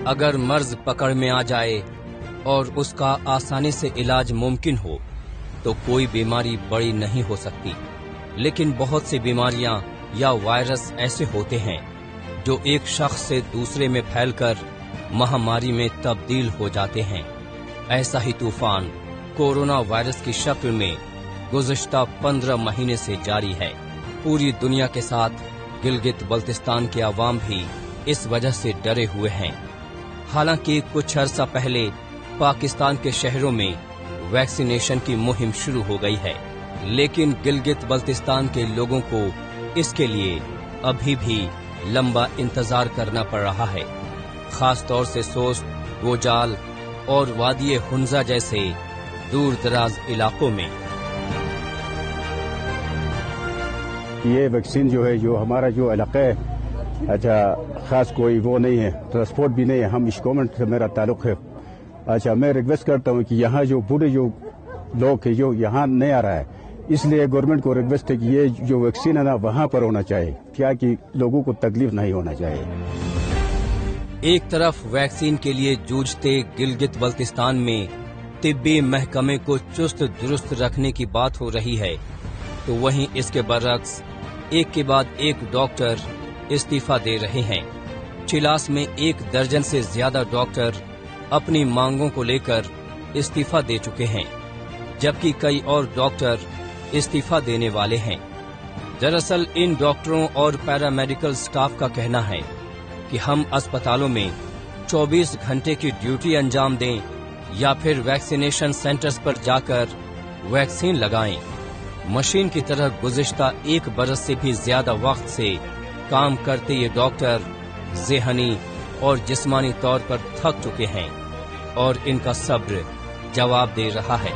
اگر مرض پکڑ میں آ جائے اور اس کا آسانی سے علاج ممکن ہو تو کوئی بیماری بڑی نہیں ہو سکتی، لیکن بہت سی بیماریاں یا وائرس ایسے ہوتے ہیں جو ایک شخص سے دوسرے میں پھیل کر مہاماری میں تبدیل ہو جاتے ہیں۔ ایسا ہی طوفان کورونا وائرس کی شکل میں گزشتہ 15 مہینے سے جاری ہے۔ پوری دنیا کے ساتھ گلگت بلتستان کے عوام بھی اس وجہ سے ڈرے ہوئے ہیں۔ حالانکہ کچھ عرصہ پہلے پاکستان کے شہروں میں ویکسینیشن کی مہم شروع ہو گئی ہے، لیکن گلگت بلتستان کے لوگوں کو اس کے لیے ابھی بھی لمبا انتظار کرنا پڑ رہا ہے، خاص طور سے سوست، گوجال اور وادی ہنزا جیسے دور دراز علاقوں میں۔ یہ ویکسین جو ہے، جو ہمارا جو علاقہ ہے، اچھا خاص کوئی وہ نہیں ہے، ٹرانسپورٹ بھی نہیں ہے، ہم اس گورنمنٹ سے میرا تعلق ہے۔ اچھا میں ریکویسٹ کرتا ہوں کہ یہاں جو بوڑھے جو لوگ ہیں جو یہاں نہیں آ رہا ہے، اس لیے گورنمنٹ کو ریکویسٹ ہے کہ یہ جو ویکسین ہے نا وہاں پر ہونا چاہیے، کیا کہ لوگوں کو تکلیف نہیں ہونا چاہیے۔ ایک طرف ویکسین کے لیے جوجھتے گلگت بلتستان میں طبی محکمے کو چست درست رکھنے کی بات ہو رہی ہے، تو وہیں اس کے برعکس ایک کے بعد ایک ڈاکٹر استعفیٰ دے رہے ہیں۔ چلاس میں 1 درجن سے زیادہ ڈاکٹر اپنی مانگوں کو لے کر استعفیٰ دے چکے ہیں، جبکہ کئی اور ڈاکٹر استعفیٰ دینے والے ہیں۔ دراصل ان ڈاکٹروں اور پیرامیڈیکل سٹاف کا کہنا ہے کہ ہم اسپتالوں میں 24 گھنٹے کی ڈیوٹی انجام دیں یا پھر ویکسینیشن سینٹرز پر جا کر ویکسین لگائیں۔ مشین کی طرح گزشتہ 1 برس سے بھی زیادہ وقت سے کام کرتے یہ ڈاکٹر ذہنی اور جسمانی طور پر تھک چکے ہیں اور ان کا صبر جواب دے رہا ہے۔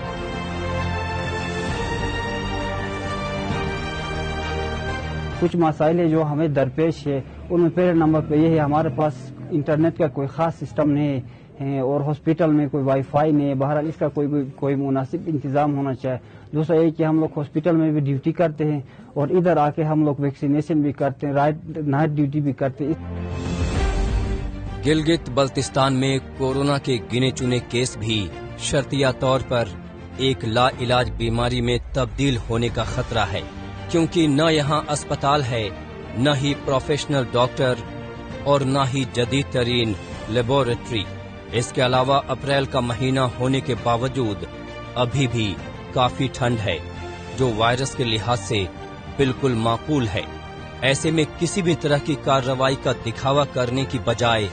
کچھ مسائل جو ہمیں درپیش ہے ان میں پہلے نمبر پہ یہ ہے ہمارے پاس انٹرنیٹ کا کوئی خاص سسٹم نہیں ہے اور ہاسپٹل میں کوئی وائی فائی نہیں ہے، بہرحال اس کا کوئی مناسب انتظام ہونا چاہیے۔ دوسرا یہ کہ ہم لوگ ہاسپٹل میں بھی ڈیوٹی کرتے ہیں اور ادھر آ کے ہم لوگ ویکسینیشن بھی کرتے ہیں، نائٹ ڈیوٹی بھی کرتے ہیں۔ گلگت بلتستان میں کورونا کے گنے چنے کیس بھی شرطیہ طور پر ایک لا علاج بیماری میں تبدیل ہونے کا خطرہ ہے، کیونکہ نہ یہاں اسپتال ہے، نہ ہی پروفیشنل ڈاکٹر اور نہ ہی جدید ترین لیبارٹری۔ اس کے علاوہ اپریل کا مہینہ ہونے کے باوجود ابھی بھی کافی ٹھنڈ ہے، جو وائرس کے لحاظ سے بالکل معقول ہے۔ ایسے میں کسی بھی طرح کی کارروائی کا دکھاوا کرنے کی بجائے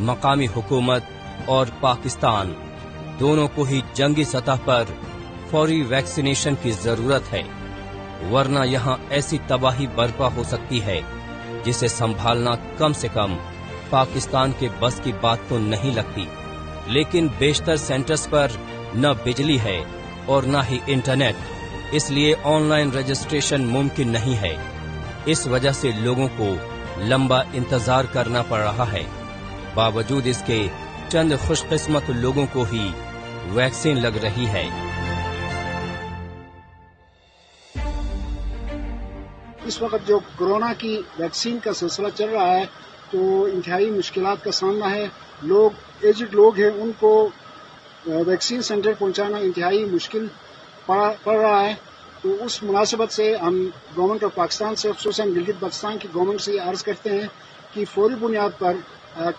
مقامی حکومت اور پاکستان دونوں کو ہی جنگی سطح پر فوری ویکسینیشن کی ضرورت ہے، ورنہ یہاں ایسی تباہی برپا ہو سکتی ہے جسے سنبھالنا کم سے کم پاکستان کے بس کی بات تو نہیں لگتی۔ لیکن بیشتر سینٹرز پر نہ بجلی ہے اور نہ ہی انٹرنیٹ، اس لیے آن لائن رجسٹریشن ممکن نہیں ہے۔ اس وجہ سے لوگوں کو لمبا انتظار کرنا پڑ رہا ہے۔ باوجود اس کے چند خوش قسمت لوگوں کو ہی ویکسین لگ رہی ہے۔ اس وقت جو کورونا کی ویکسین کا سلسلہ چل رہا ہے تو انتہائی مشکلات کا سامنا ہے۔ ایجڈ لوگ ہیں، ان کو ویکسین سینٹر پہنچانا انتہائی مشکل پڑ رہا ہے۔ تو اس مناسبت سے ہم گورنمنٹ آف پاکستان سے، خصوصاً گلگت بلتستان کی گورنمنٹ سے یہ عرض کرتے ہیں کہ فوری بنیاد پر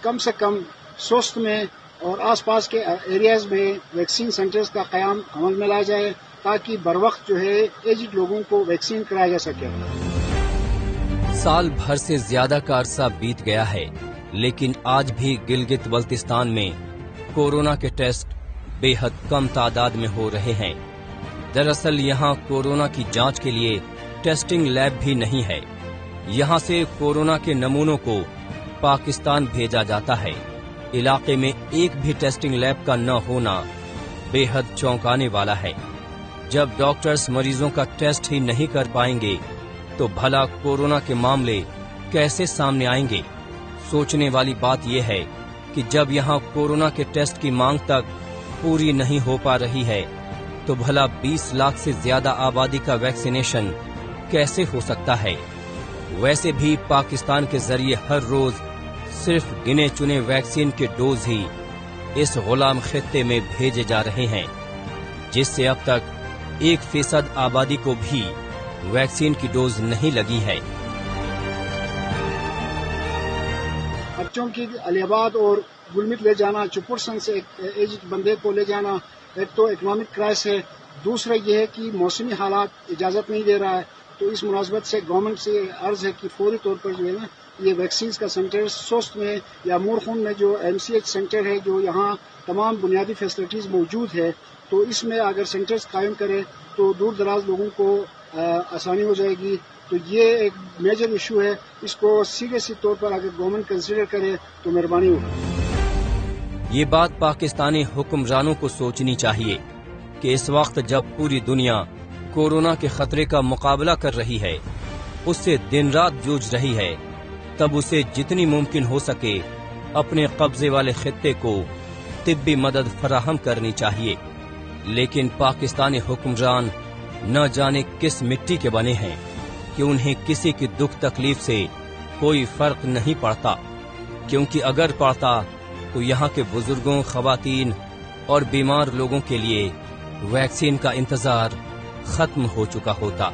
کم سے کم سوست میں اور آس پاس کے ایریاز میں ویکسین سینٹرز کا قیام عمل میں لایا جائے تاکہ بروقت جو ہے ایجڈ لوگوں کو ویکسین کرایا جا سکے۔ سال بھر سے زیادہ کا عرصہ بیت گیا ہے، لیکن آج بھی گلگت بلتستان میں کورونا کے ٹیسٹ بے حد کم تعداد میں ہو رہے ہیں۔ دراصل یہاں کورونا کی جانچ کے لیے ٹیسٹنگ لیب بھی نہیں ہے۔ یہاں سے کورونا کے نمونوں کو پاکستان بھیجا جاتا ہے۔ علاقے میں ایک بھی ٹیسٹنگ لیب کا نہ ہونا بے حد چونکانے والا ہے۔ جب ڈاکٹرز مریضوں کا ٹیسٹ ہی نہیں کر پائیں گے تو بھلا کورونا کے معاملے کیسے سامنے آئیں گے؟ سوچنے والی بات یہ ہے کہ جب یہاں کورونا کے ٹیسٹ کی مانگ تک پوری نہیں ہو پا رہی ہے تو بھلا 20 لاکھ سے زیادہ آبادی کا ویکسینیشن کیسے ہو سکتا ہے؟ ویسے بھی پاکستان کے ذریعے ہر روز صرف گنے چنے ویکسین کے ڈوز ہی اس غلام خطے میں بھیجے جا رہے ہیں، جس سے اب تک 1% آبادی کو بھی ویکسین کی ڈوز نہیں لگی ہے۔ بچوں کی علی آباد اور گلمت لے جانا، چپرسن سے ایک ایجڈ بندے کو لے جانا، ایک تو اکنامک کرائس ہے، دوسرا یہ ہے کہ موسمی حالات اجازت نہیں دے رہا ہے۔ تو اس مناسبت سے گورنمنٹ سے عرض ہے کہ فوری طور پر جو ہے نا یہ ویکسینز کا سینٹر سوست میں یا مورخون میں جو MCH سینٹر ہے، جو یہاں تمام بنیادی فیسلٹیز موجود ہے، تو اس میں اگر سینٹرز قائم کرے تو دور دراز لوگوں کو آسانی ہو جائے گی۔ تو یہ ایک میجر ایشو ہے، اس کو سیریس طور پر اگر گورنمنٹ کنسیڈر کرے تو مہربانی ہوگی۔ یہ بات پاکستانی حکمرانوں کو سوچنی چاہیے کہ اس وقت جب پوری دنیا کورونا کے خطرے کا مقابلہ کر رہی ہے، اس سے دن رات جوجھ رہی ہے، تب اسے جتنی ممکن ہو سکے اپنے قبضے والے خطے کو طبی مدد فراہم کرنی چاہیے۔ لیکن پاکستانی حکمران نہ جانے کس مٹی کے بنے ہیں کہ انہیں کسی کی دکھ تکلیف سے کوئی فرق نہیں پڑتا، کیونکہ اگر پڑتا تو یہاں کے بزرگوں، خواتین اور بیمار لوگوں کے لیے ویکسین کا انتظار ختم ہو چکا ہوتا۔